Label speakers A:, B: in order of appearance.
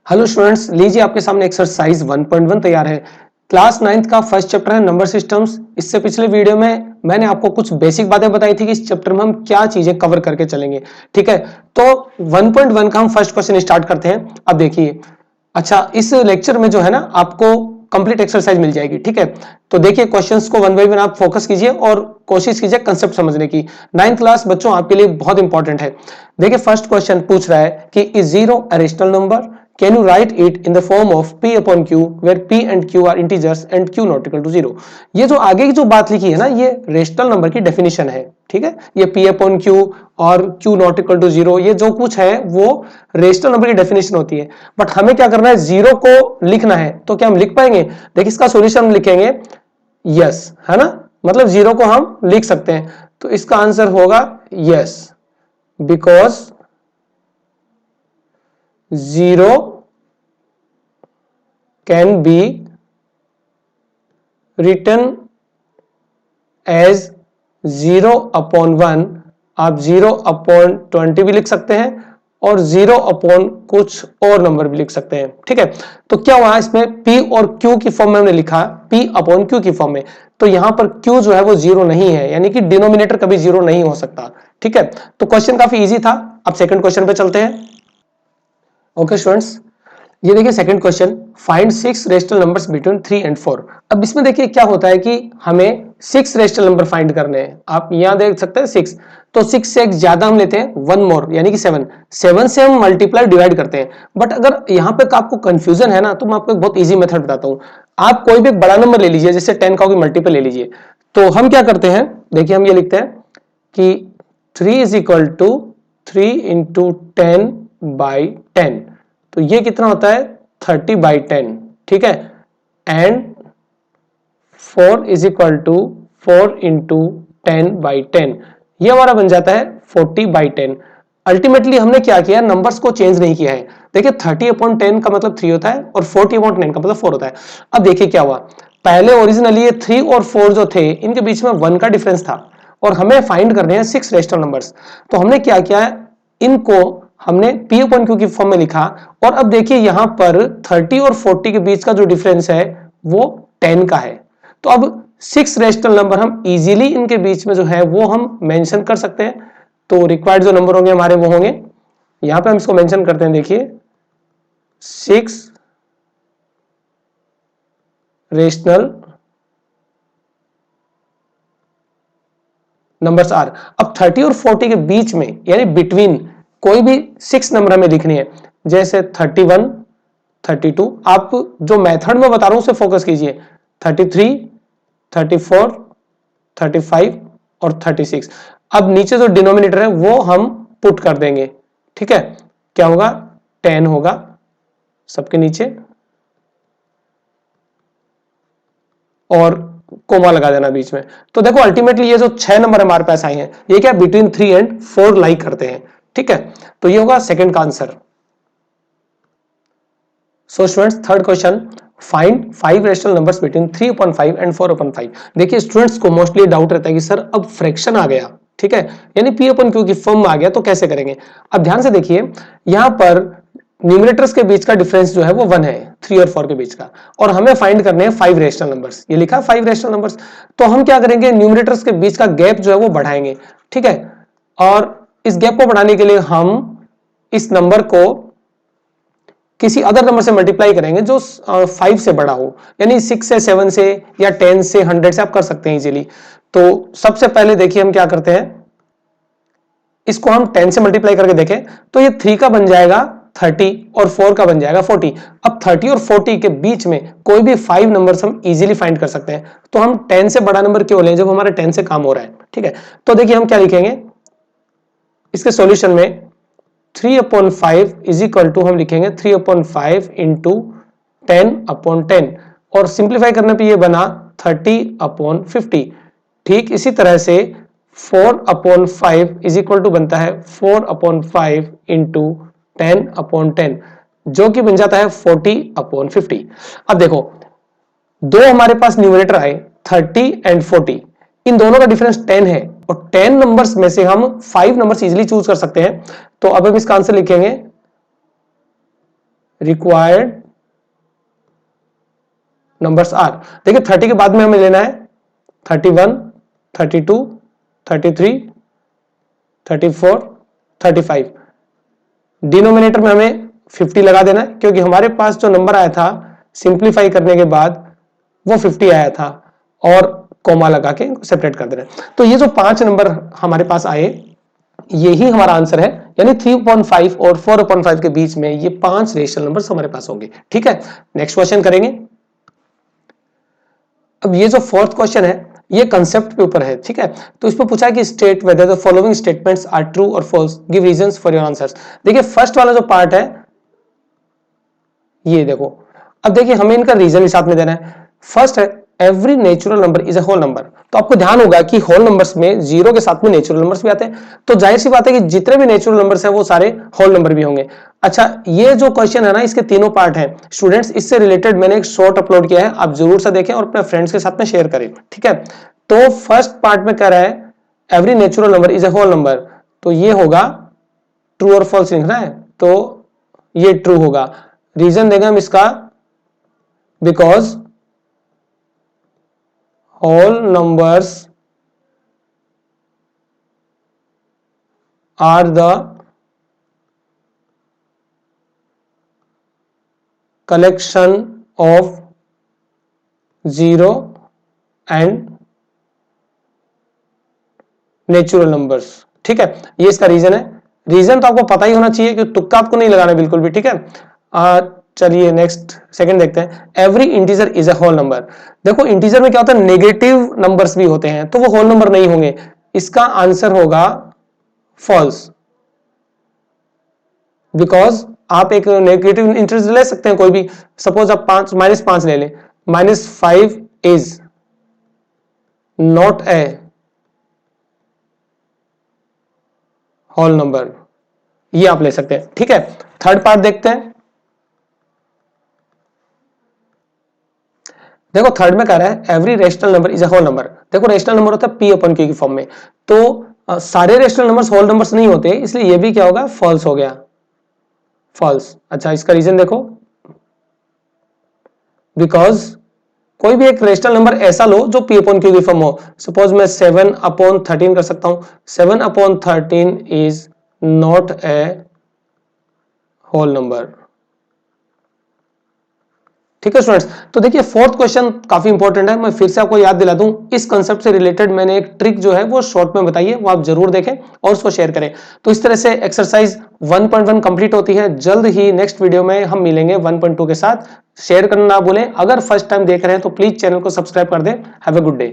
A: Hello students, लीजिए आपके सामने एक्सरसाइज 1.1 तैयार है। क्लास 9th का फर्स्ट चैप्टर है नंबर सिस्टम्स। इससे पिछले वीडियो में मैंने आपको कुछ बेसिक बातें बताई थी कि इस चैप्टर में हम क्या चीजें कवर करके चलेंगे। ठीक है, तो 1.1 का हम फर्स्ट क्वेश्चन स्टार्ट करते हैं। अब देखिए, अच्छा इस लेक्चर में जो है ना आपको कंप्लीट एक्सरसाइज मिल जाएगी। ठीक है, तो देखिए क्वेश्चंस को वन बाय वन आप फोकस कीजिए और कोशिश कीजिए कंसेप्ट समझने की। 9th क्लास बच्चों आपके लिए बहुत इंपॉर्टेंट है। देखिए फर्स्ट क्वेश्चन पूछ रहा है कि is zero a rational number, can you write it in the form of p upon q where p and q are integers and q not equal to 0। ये जो आगे की जो बात लिखी है ना, ये रेशनल नंबर की डेफिनेशन है। ठीक है, ये p upon q और q not equal to 0 ये जो कुछ है वो रेशनल नंबर की डेफिनेशन होती है। बट हमें क्या करना है, जीरो को लिखना है। तो क्या हम लिख पाएंगे? देखिए इसका सॉल्यूशन हम लिखेंगे यस, है ना, मतलब जीरो को हम लिख सकते हैं। तो इसका आंसर होगा yes, because zero can be written as 0 upon 1। आप 0 upon 20 भी लिख सकते हैं और 0 upon कुछ और नंबर भी लिख सकते हैं। ठीक है, तो क्या हुआ, इसमें p और q की फॉर्म में हमने लिखा p upon q की फॉर्म में, तो यहां पर q जो है वो जीरो नहीं है, यानी कि डिनोमिनेटर कभी जीरो नहीं हो सकता। ठीक है, तो क्वेश्चन काफी इजी था। अब सेकंड क्वेश्चन पे चलते हैं। ओके स्टूडेंट्स, ये देखिए second question, find 6 rational numbers between 3 and 4। अब इसमें देखिए क्या होता है कि हमें 6 रेशनल नंबर फाइंड करने हैं। आप यहां देख सकते हैं 6, तो 6 से एक ज्यादा हम लेते हैं, वन मोर यानी कि 7। 7 से हम मल्टीप्लाई डिवाइड करते हैं। बट अगर यहां पे आपको कंफ्यूजन है ना, तो मैं आपको एक बहुत ईजी मेथड बताता हूं। आप कोई भी एक बड़ा नंबर ले लीजिए, जैसे 10 का कोई मल्टीपल ले लीजिए। तो हम क्या करते हैं, देखिए हम ये लिखते हैं कि 3 is equal to 3 into 10 by 10। तो ये कितना होता है, 30/10। ठीक है, and 4 is equal to 4 into 10/10, ये हमारा बन जाता है 40/10। अल्टीमेटली हमने क्या किया, नंबर्स को चेंज नहीं किया है। देखिए 30/10 का मतलब 3 होता है और 40/10 का मतलब 4 होता है। अब देखिए क्या हुआ, पहले ओरिजिनली ये 3 और 4 जो थे, इनके बीच में 1 का डिफरेंस था और हमें फाइंड करने हैं 6 रेशनल नंबर्स। तो हमने क्या किया, इनको हमने p upon q की फॉर्म में लिखा। और अब देखिए यहां पर 30 और 40 के बीच का जो डिफरेंस है वो 10 का है। तो अब 6 रेशनल नंबर हम इजीली इनके बीच में जो है वो हम मेंशन कर सकते हैं। तो रिक्वायर्ड जो नंबर होंगे हमारे वो होंगे, यहां पे हम इसको मेंशन करते हैं। देखिए 6 रेशनल नंबर्स आर। अब 30 और 40 के बीच में यानी बिटवीन कोई भी 6 नंबर हमें लिखनी है, जैसे 31, 32। आप जो मेथड में बता रहा हूं उसे फोकस कीजिए, 33, 34, 35 और 36। अब नीचे जो डिनोमिनेटर है वो हम पुट कर देंगे। ठीक है, क्या होगा, 10 होगा सबके नीचे और कोमा लगा देना बीच में। तो देखो अल्टीमेटली ये जो 6 नंबर हमारे पास आए हैं, ये क्या बिटवीन 3 एंड 4 लाइक करते हैं। ठीक है, तो ये होगा सेकंड का answer. So students third question, find 5 rational numbers between 3/5 and 4/5। देखिए स्टूडेंट्स को मोस्टली डाउट रहता है कि सर अब फ्रैक्शन आ गया, ठीक है, यानी p/q की फॉर्म में आ गया, तो कैसे करेंगे। अब ध्यान से देखिए, यहां पर न्यूमरेटर्स के बीच का डिफरेंस जो है वो 1 है, 3 और 4 के बीच का, और हमें फाइंड करने हैं 5 रेशनल नंबर्स। ये लिखा 5 रेशनल नंबर्स। तो हम क्या करेंगे, न्यूमरेटर्स के बीच का गैप जो है वो बढ़ाएंगे। ठीक है, और इस गैप को बढ़ाने के लिए हम इस नंबर को किसी अदर नंबर से मल्टीप्लाई करेंगे जो 5 से बड़ा हो, यानी 6 से, 7 से या 10 से, 100 से आप कर सकते हैं इजीली। तो सबसे पहले देखिए हम क्या करते हैं, इसको हम 10 से मल्टीप्लाई करके देखें तो ये 3 का बन जाएगा 30 और 4 का बन जाएगा 40। अब 30 और 40 के बीच में कोई भी 5 नंबर्स हम इजीली फाइंड कर सकते हैं। तो हम 10 से बड़ा नंबर क्यों लें जब हमारे 10 से काम हो रहा है। ठीक है, तो देखिए हम क्या लिखेंगे इसके सॉल्यूशन में, 3/5 इज इक्वल टू हम लिखेंगे 3/5 इंटू 10/10, और सिंप्लीफाई करने पे ये बना 30/50। ठीक इसी तरह से 4/5 इज इक्वल टू बनता है 4/5 इंटू 10/10, जो कि बन जाता है 40/50। अब देखो दो हमारे पास न्यूमरेटर आए 30 एंड 40, इन दोनों का डिफरेंस 10 है और 10 नंबर्स में से हम 5 नंबर्स इजीली चूज कर सकते हैं। तो अब हम इसका आंसर लिखेंगे रिक्वायर्ड नंबर्स आर। देखिए 30 के बाद में हमें लेना है 31, 32, 33, 34, 35। डिनोमिनेटर में हमें 50 लगा देना है, क्योंकि हमारे पास जो नंबर आया था सिंप्लीफाई करने के बाद वो 50 आया था, और कॉमा लगा के सेपरेट कर देना है। तो ये जो 5 नंबर हमारे पास आए, यही हमारा आंसर है, यानी 3/5 और 4/5 के बीच में ये 5 रेशनल नंबर्स हमारे पास होंगे। ठीक है, नेक्स्ट क्वेश्चन करेंगे। अब ये जो फोर्थ क्वेश्चन है ये कंसेप्ट के ऊपर है। ठीक है, तो इस पर पूछा है कि state whether the following statements are true और false, give reasons for your answers. देखिए फर्स्ट वाला जो पार्ट है ये देखो, अब देखिए हमें इनका रीजन ही साथ में देना है। फर्स्ट है every natural number is a whole number. तो आपको ध्यान होगा कि होल नंबर्स में जीरो के साथ में नेचुरल नंबर्स भी आते हैं, तो जाहिर सी बात है कि जितने भी नेचुरल नंबर्स हैं वो सारे होल नंबर भी होंगे। अच्छा, ये जो क्वेश्चन है ना, इसके तीनों पार्ट हैं स्टूडेंट्स, इससे रिलेटेड मैंने एक शॉर्ट अपलोड किया है, आप जरूर से देखें और अपने फ्रेंड्स के साथ में शेयर करें। ठीक है, तो फर्स्ट पार्ट में कह रहा है every natural number is a whole number, तो ये होगा ट्रू और फॉल्स लिखना है, तो ये ट्रू होगा। रीजन देंगे हम इसका, because whole numbers are the collection of zero and natural numbers. ठीक है, ये इसका रीजन है। रीजन तो आपको पता ही होना चाहिए कि तुक्का आपको नहीं लगाना बिल्कुल भी। ठीक है, चलिए नेक्स्ट सेकंड देखते हैं। Every integer is a whole number. देखो इंटीजर में क्या होता है, नेगेटिव नंबर्स भी होते हैं, तो वो होल नंबर नहीं होंगे। इसका आंसर होगा फॉल्स, बिकॉज आप एक नेगेटिव इंटीजर ले सकते हैं कोई भी, सपोज आप -5 ले लें, -5 is not a whole number, ये आप ले सकते हैं। ठीक है, थर्ड पार्ट देखते हैं। देखो थर्ड में कह रहा है every rational number is a whole number. देखो रेशनल नंबर होता है P अपन Q की फॉर्म में, तो सारे रेशनल नंबर्स होल नंबर्स नहीं होते, इसलिए ये भी क्या होगा, फॉल्स हो गया, फॉल्स। अच्छा, इसका रीजन देखो, बिकॉज कोई भी एक रेशनल नंबर ऐसा लो जो P अपन Q की फॉर्म हो। सपोज मैं 7/13 कर सकता हूं, 7/13 is not a whole number. ठीक है स्टूडेंट्स, तो देखिए फोर्थ क्वेश्चन काफी इंपॉर्टेंट है, मैं फिर से आपको याद दिला दूं, इस कंसेप्ट से रिलेटेड मैंने एक ट्रिक जो है वो शॉर्ट में बताई है, वो आप जरूर देखें और उसको शेयर करें। तो इस तरह से एक्सरसाइज 1.1 कंप्लीट होती है। जल्द ही नेक्स्ट वीडियो में हम मिलेंगे 1.2 के साथ। शेयर करना ना भूलें। अगर फर्स्ट टाइम देख रहे हैं तो प्लीज चैनल को सब्सक्राइब कर दें। Have a good day.